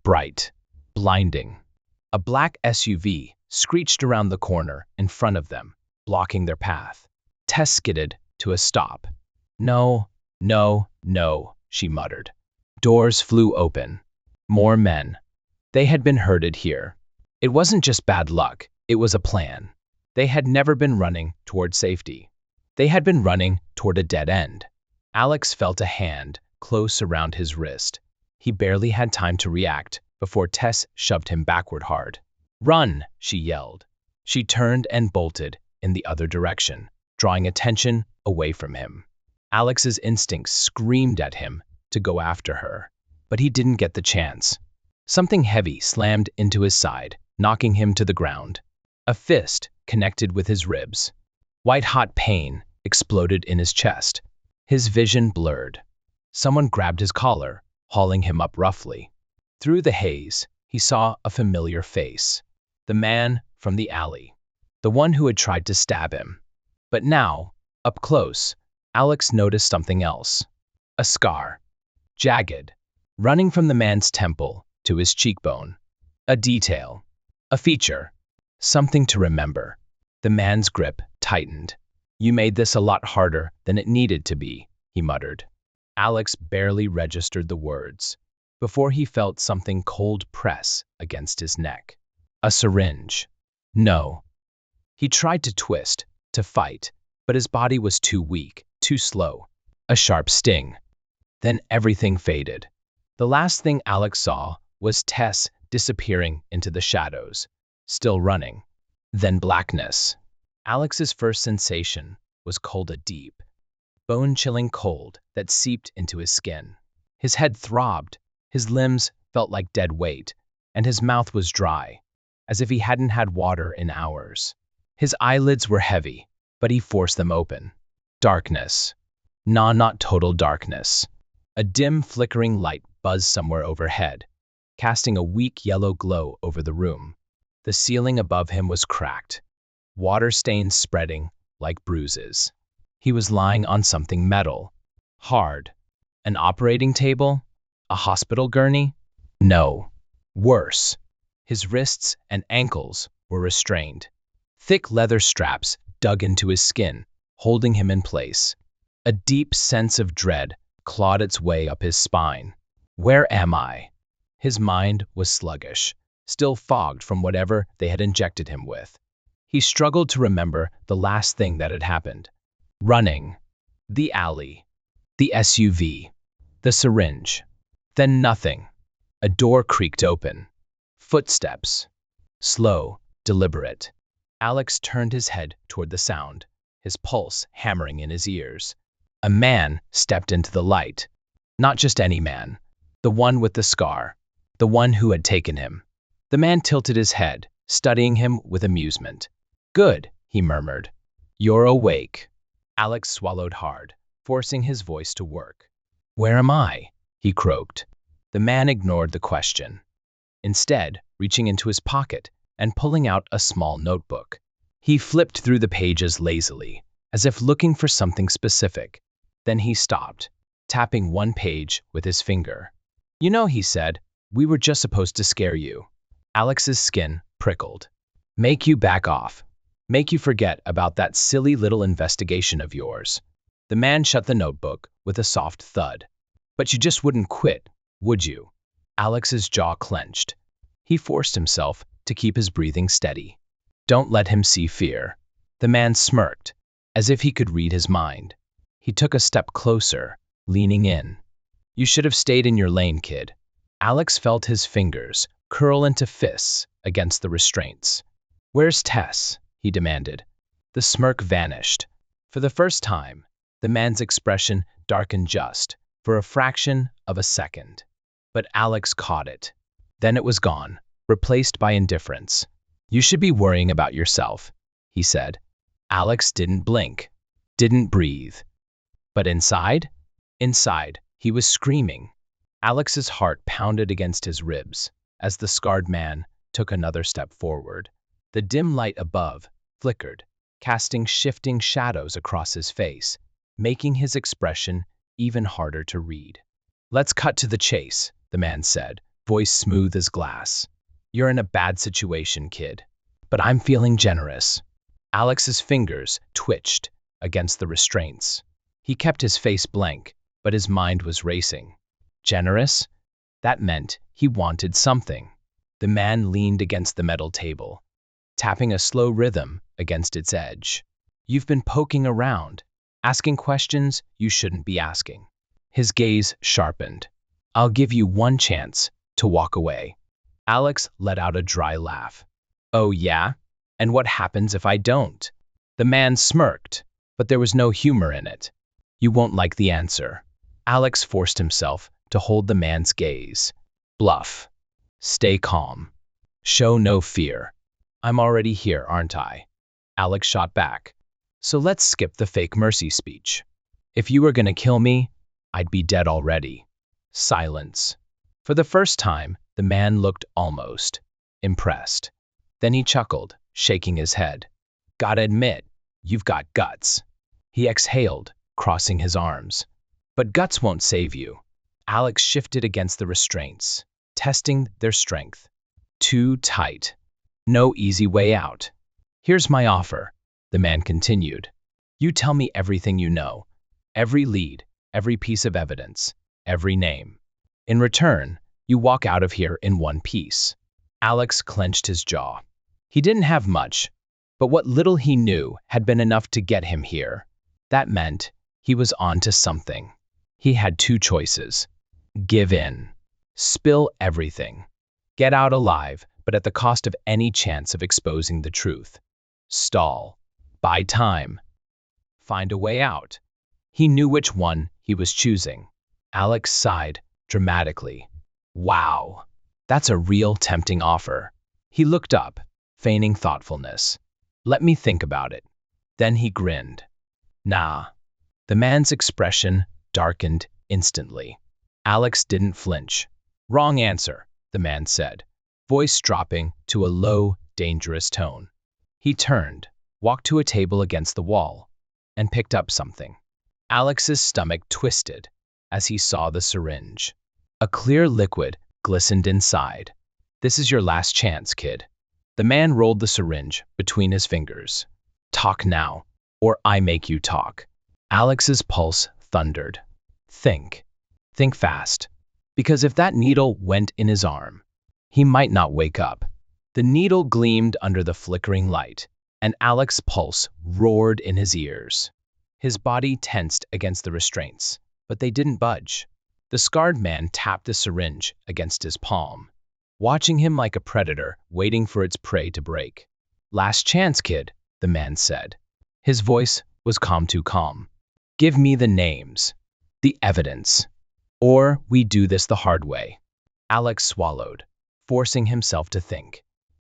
Bright. Blinding. A black SUV screeched around the corner in front of them, blocking their path. Tess skidded to a stop. "No, no, no," she muttered. Doors flew open. More men. They had been herded here. It wasn't just bad luck, it was a plan. They had never been running toward safety. They had been running toward a dead end. Alex felt a hand close around his wrist. He barely had time to react before Tess shoved him backward hard. "Run!" she yelled. She turned and bolted in the other direction, drawing attention away from him. Alex's instincts screamed at him to go after her, but he didn't get the chance. Something heavy slammed into his side, knocking him to the ground. A fist connected with his ribs. White-hot pain exploded in his chest. His vision blurred. Someone grabbed his collar, hauling him up roughly. Through the haze, he saw a familiar face. The man from the alley. The one who had tried to stab him. But now, up close, Alex noticed something else. A scar. Jagged. Running from the man's temple to his cheekbone. A detail. A feature. Something to remember. The man's grip tightened. "You made this a lot harder than it needed to be," he muttered. Alex barely registered the words before he felt something cold press against his neck. A syringe. No. He tried to twist, to fight, but his body was too weak, too slow. A sharp sting. Then everything faded. The last thing Alex saw was Tess disappearing into the shadows, still running. Then blackness. Alex's first sensation was cold, a deep, bone-chilling cold that seeped into his skin. His head throbbed, his limbs felt like dead weight, and his mouth was dry, as if he hadn't had water in hours. His eyelids were heavy, but he forced them open. Darkness. Nah, not total darkness. A dim, flickering light buzzed somewhere overhead, casting a weak yellow glow over the room. The ceiling above him was cracked, water stains spreading like bruises. He was lying on something metal, hard. An operating table? A hospital gurney? No. Worse. His wrists and ankles were restrained. Thick leather straps dug into his skin, holding him in place. A deep sense of dread clawed its way up his spine. Where am I? His mind was sluggish, still fogged from whatever they had injected him with. He struggled to remember the last thing that had happened. Running. The alley. The SUV. The syringe. Then nothing. A door creaked open. Footsteps. Slow, deliberate. Alex turned his head toward the sound, his pulse hammering in his ears. A man stepped into the light. Not just any man. The one with the scar. The one who had taken him. The man tilted his head, studying him with amusement. "Good," he murmured. "You're awake." Alex swallowed hard, forcing his voice to work. "Where am I?" he croaked. The man ignored the question, instead reaching into his pocket and pulling out a small notebook. He flipped through the pages lazily, as if looking for something specific. Then he stopped, tapping one page with his finger. "You know," he said, "we were just supposed to scare you." Alex's skin prickled. "Make you back off. Make you forget about that silly little investigation of yours." The man shut the notebook with a soft thud. "But you just wouldn't quit, would you?" Alex's jaw clenched. He forced himself to keep his breathing steady. "Don't let him see fear." The man smirked, as if he could read his mind. He took a step closer, leaning in. "You should have stayed in your lane, kid." Alex felt his fingers curl into fists against the restraints. "Where's Tess?" he demanded. The smirk vanished. For the first time, the man's expression darkened just for a fraction of a second. But Alex caught it. Then it was gone, replaced by indifference. "You should be worrying about yourself," he said. Alex didn't blink, didn't breathe. But inside? Inside, he was screaming. Alex's heart pounded against his ribs as the scarred man took another step forward. The dim light above flickered, casting shifting shadows across his face, making his expression even harder to read. "Let's cut to the chase," the man said, voice smooth as glass. "You're in a bad situation, kid. But I'm feeling generous." Alex's fingers twitched against the restraints. He kept his face blank, but his mind was racing. Generous? That meant he wanted something. The man leaned against the metal table, tapping a slow rhythm against its edge. "You've been poking around, asking questions you shouldn't be asking." His gaze sharpened. "I'll give you one chance to walk away." Alex let out a dry laugh. "Oh yeah? And what happens if I don't?" The man smirked, but there was no humor in it. "You won't like the answer." Alex forced himself to hold the man's gaze. Bluff. Stay calm. Show no fear. I'm already here, aren't I? Alex shot back. So let's skip the fake mercy speech. If you were gonna kill me, I'd be dead already. Silence. For the first time, the man looked almost impressed. Then he chuckled, shaking his head. Gotta admit, you've got guts. He exhaled, crossing his arms. But guts won't save you. Alex shifted against the restraints, testing their strength. Too tight. No easy way out. Here's my offer, the man continued. You tell me everything you know. Every lead, every piece of evidence, every name. In return, you walk out of here in one piece. Alex clenched his jaw. He didn't have much, but what little he knew had been enough to get him here. That meant he was on to something. He had two choices. Give in. Spill everything. Get out alive, but at the cost of any chance of exposing the truth. Stall. Buy time. Find a way out. He knew which one he was choosing. Alex sighed dramatically. Wow, that's a real tempting offer. He looked up, feigning thoughtfulness. Let me think about it. Then he grinned. Nah. The man's expression darkened instantly. Alex didn't flinch. Wrong answer, the man said, voice dropping to a low, dangerous tone. He turned, walked to a table against the wall, and picked up something. Alex's stomach twisted as he saw the syringe. A clear liquid glistened inside. This is your last chance, kid. The man rolled the syringe between his fingers. Talk now, or I make you talk. Alex's pulse thundered. Think. Think fast. Because if that needle went in his arm, he might not wake up. The needle gleamed under the flickering light, and Alex's pulse roared in his ears. His body tensed against the restraints, but they didn't budge. The scarred man tapped the syringe against his palm, watching him like a predator waiting for its prey to break. Last chance, kid, the man said. His voice was too calm. Give me the names, the evidence, or we do this the hard way. Alex swallowed, forcing himself to think.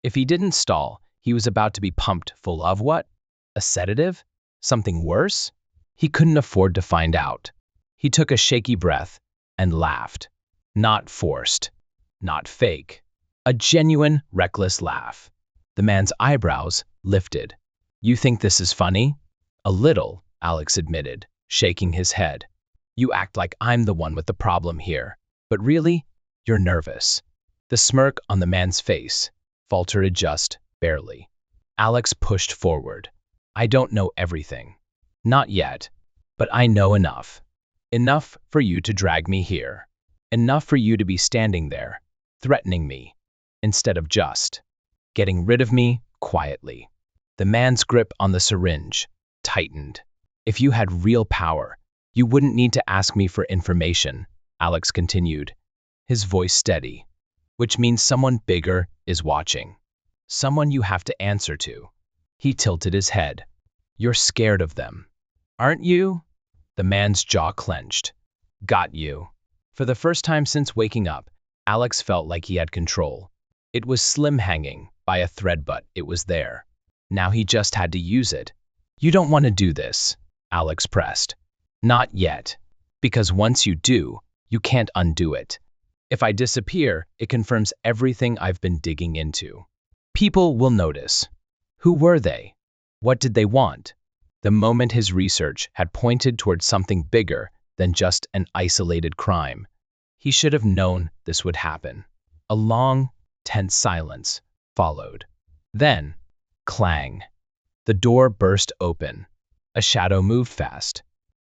If he didn't stall, he was about to be pumped full of what? A sedative? Something worse? He couldn't afford to find out. He took a shaky breath and laughed. Not forced. Not fake. A genuine, reckless laugh. The man's eyebrows lifted. You think this is funny? A little, Alex admitted, shaking his head. You act like I'm the one with the problem here. But really, you're nervous. The smirk on the man's face faltered just barely. Alex pushed forward. I don't know everything. Not yet. But I know enough. Enough for you to drag me here. Enough for you to be standing there, threatening me, instead of just getting rid of me quietly. The man's grip on the syringe tightened. If you had real power, you wouldn't need to ask me for information, Alex continued, his voice steady. Which means someone bigger is watching. Someone you have to answer to. He tilted his head. You're scared of them. Aren't you? The man's jaw clenched. Got you. For the first time since waking up, Alex felt like he had control. It was slim hanging by a thread, but it was there. Now he just had to use it. You don't want to do this, Alex pressed. Not yet. Because once you do, you can't undo it. If I disappear, it confirms everything I've been digging into. People will notice. Who were they? What did they want? The moment his research had pointed towards something bigger than just an isolated crime. He should have known this would happen. A long, tense silence followed. Then, clang. The door burst open. A shadow moved fast.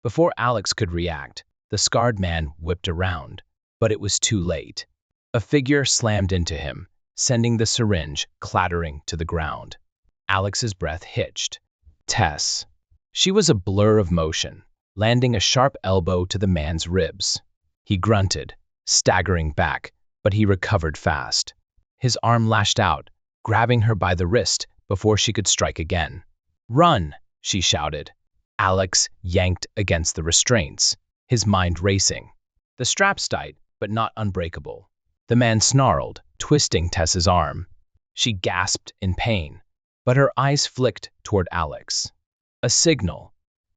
Before Alex could react, the scarred man whipped around, but it was too late. A figure slammed into him, sending the syringe clattering to the ground. Alex's breath hitched. Tess. She was a blur of motion, landing a sharp elbow to the man's ribs. He grunted, staggering back, but he recovered fast. His arm lashed out, grabbing her by the wrist before she could strike again. Run, she shouted. Alex yanked against the restraints, his mind racing. The straps tight, but not unbreakable. The man snarled, twisting Tess's arm. She gasped in pain, but her eyes flicked toward Alex. A signal.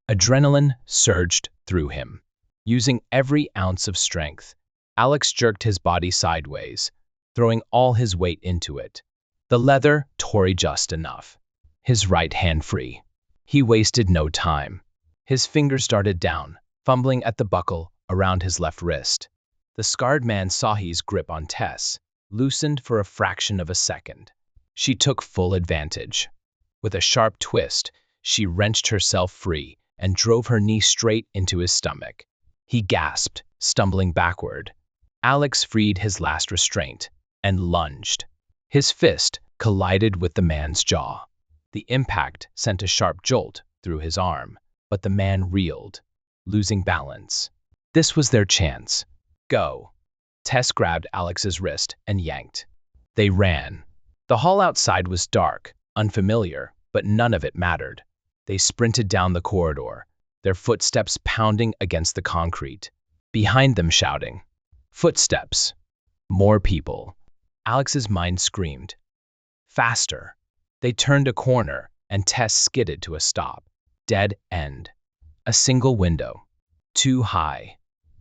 Adrenaline surged through him. Using every ounce of strength, Alex jerked his body sideways, throwing all his weight into it. The leather tore just enough. His right hand free. He wasted no time. His fingers darted down, fumbling at the buckle around his left wrist. The scarred man saw his grip on Tess, loosened for a fraction of a second. She took full advantage. With a sharp twist, she wrenched herself free and drove her knee straight into his stomach. He gasped, stumbling backward. Alex freed his last restraint and lunged. His fist collided with the man's jaw. The impact sent a sharp jolt through his arm, but the man reeled, losing balance. This was their chance. Go. Tess grabbed Alex's wrist and yanked. They ran. The hall outside was dark, unfamiliar, but none of it mattered. They sprinted down the corridor, their footsteps pounding against the concrete. Behind them shouting. Footsteps. More people. Alex's mind screamed. Faster. They turned a corner, and Tess skidded to a stop. Dead end. A single window. Too high.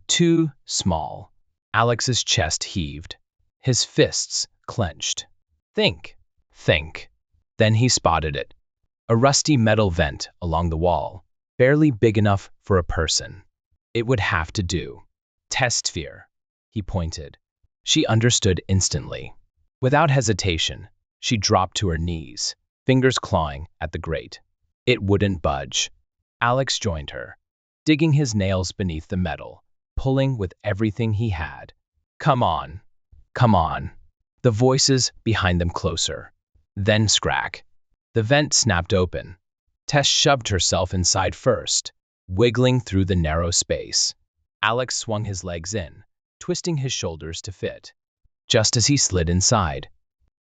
Too small. Alex's chest heaved. His fists clenched. Think. Think. Then he spotted it. A rusty metal vent along the wall, barely big enough for a person. It would have to do. Test sphere. He pointed. She understood instantly. Without hesitation, she dropped to her knees, fingers clawing at the grate. It wouldn't budge. Alex joined her, digging his nails beneath the metal, pulling with everything he had. Come on. Come on. The voices behind them closer. Then scrack. The vent snapped open. Tess shoved herself inside first, wiggling through the narrow space. Alex swung his legs in, twisting his shoulders to fit. Just as he slid inside,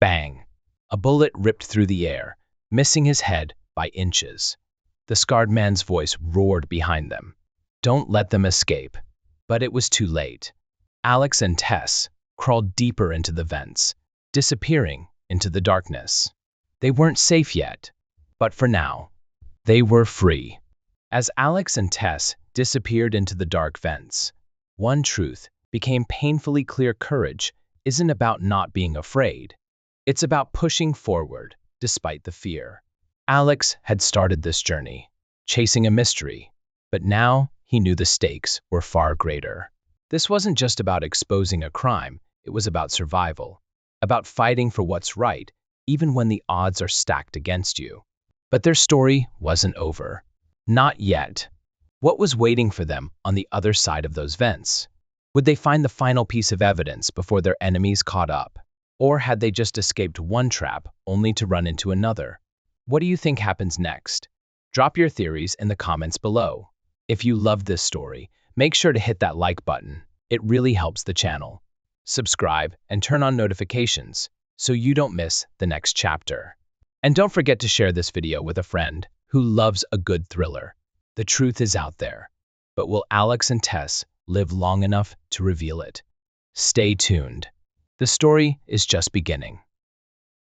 bang! A bullet ripped through the air, missing his head by inches. The scarred man's voice roared behind them. Don't let them escape. But it was too late. Alex and Tess crawled deeper into the vents, disappearing into the darkness. They weren't safe yet, but for now, they were free. As Alex and Tess disappeared into the dark vents, one truth became painfully clear: courage isn't about not being afraid. It's about pushing forward despite the fear. Alex had started this journey, chasing a mystery, but now he knew the stakes were far greater. This wasn't just about exposing a crime, it was about survival, about fighting for what's right, even when the odds are stacked against you. But their story wasn't over. Not yet. What was waiting for them on the other side of those vents? Would they find the final piece of evidence before their enemies caught up? Or had they just escaped one trap only to run into another? What do you think happens next? Drop your theories in the comments below. If you loved this story, make sure to hit that like button. It really helps the channel. Subscribe and turn on notifications so you don't miss the next chapter. And don't forget to share this video with a friend who loves a good thriller. The truth is out there, but will Alex and Tess live long enough to reveal it? Stay tuned. The story is just beginning.